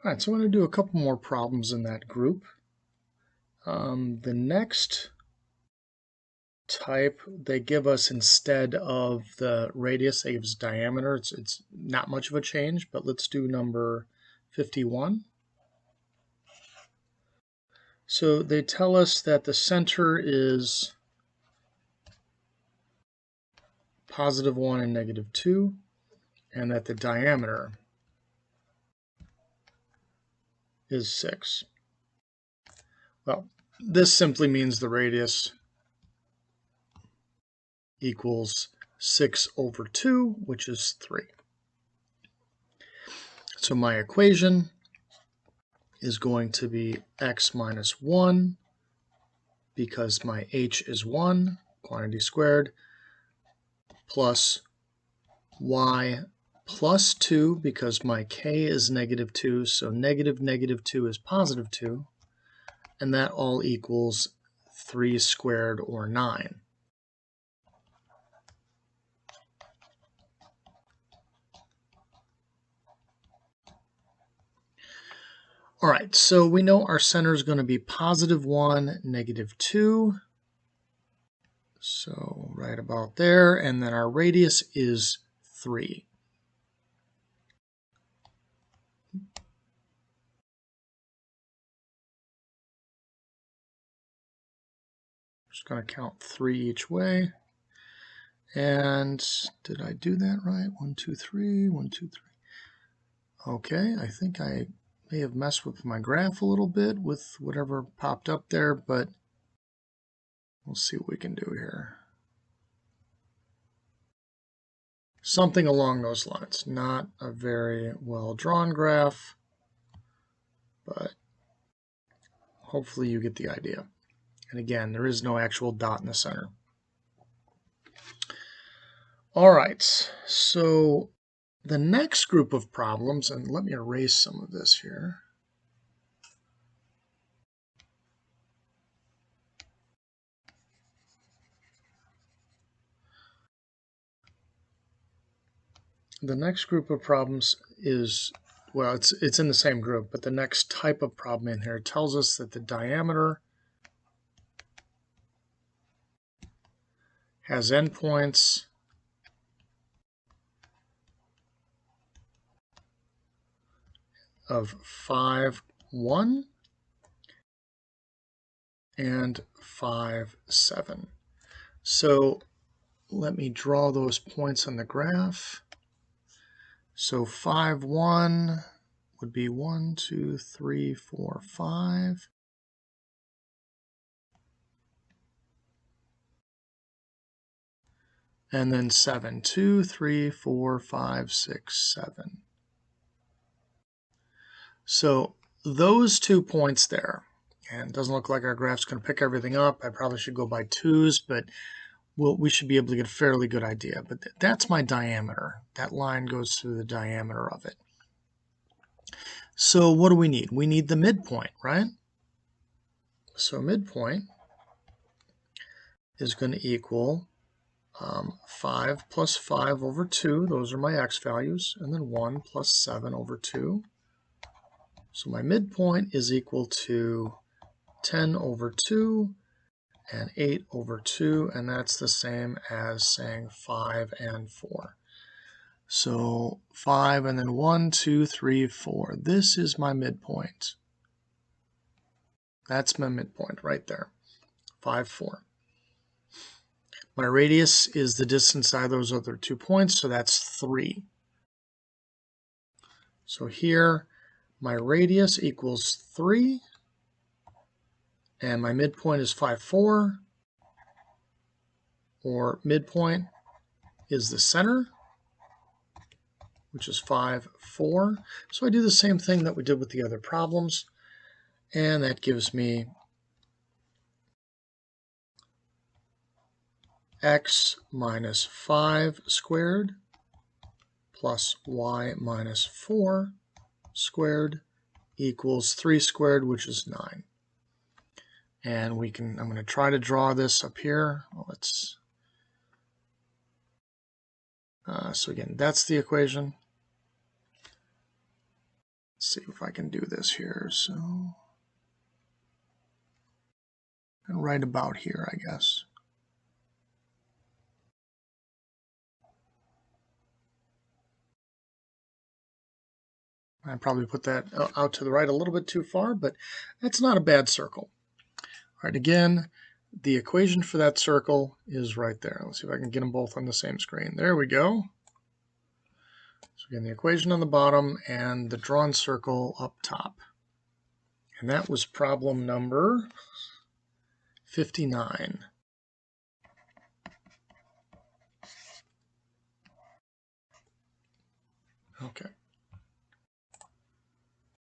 All right, so I'm going to do a couple more problems in that group. The next type they give us, instead of the radius, they give us diameter. It's not much of a change, but let's do number 51. So they tell us that the center is +1 and -2, and that the diameter is 6. Well, this simply means the radius equals 6/2, which is 3. So my equation is going to be x minus 1, because my h is 1, quantity squared, plus y plus 2, because my k is -2, so -2 is +2, and that all equals 3 squared, or 9. All right, so we know our center is going to be +1, -2, so right about there, and then our radius is 3. Just going to count 3 each way. And did I do that right? 1, 2, 3, 1, 2, 3. Okay, I think I may have messed with my graph a little bit with whatever popped up there, but we'll see what we can do here. Something along those lines. Not a very well drawn graph, but hopefully you get the idea. And again, there is no actual dot in the center. All right, so the next group of problems, and let me erase some of this here. The next group of problems is, well, it's in the same group, but the next type of problem in here tells us that the diameter has endpoints of 5, 1 and 5, 7. So let me draw those points on the graph. So 5, 1 would be 1, 2, 3, 4, 5. And then 7, 2, 3, 4, 5, 6, 7. So those 2 points there, and it doesn't look like our graph's going to pick everything up. I probably should go by 2s, but we should be able to get a fairly good idea. But that's my diameter. That line goes through the diameter of it. So what do we need? We need the midpoint, right? So midpoint is going to equal 5 plus 5 over 2. Those are my x values. And then 1 plus 7 over 2. So my midpoint is equal to 10 over 2 and 8 over 2, and that's the same as saying 5 and 4. So 5 and then 1, 2, 3, 4. This is my midpoint. That's my midpoint right there, 5, 4. My radius is the distance out of those other 2 points, so that's 3. So here, my radius equals 3, and my midpoint is 5, 4, or midpoint is the center, which is 5, 4. So I do the same thing that we did with the other problems, and that gives me x minus 5 squared plus y minus 4 squared equals 3 squared, which is 9. And I'm going to try to draw this up here. So again, that's the equation. see if I can do this here. So, and right about here, I guess. I probably put that out to the right a little bit too far, but that's not a bad circle. All right, again, the equation for that circle is right there. Let's see if I can get them both on the same screen. There we go. So again, the equation on the bottom and the drawn circle up top. And that was problem number 59. Okay.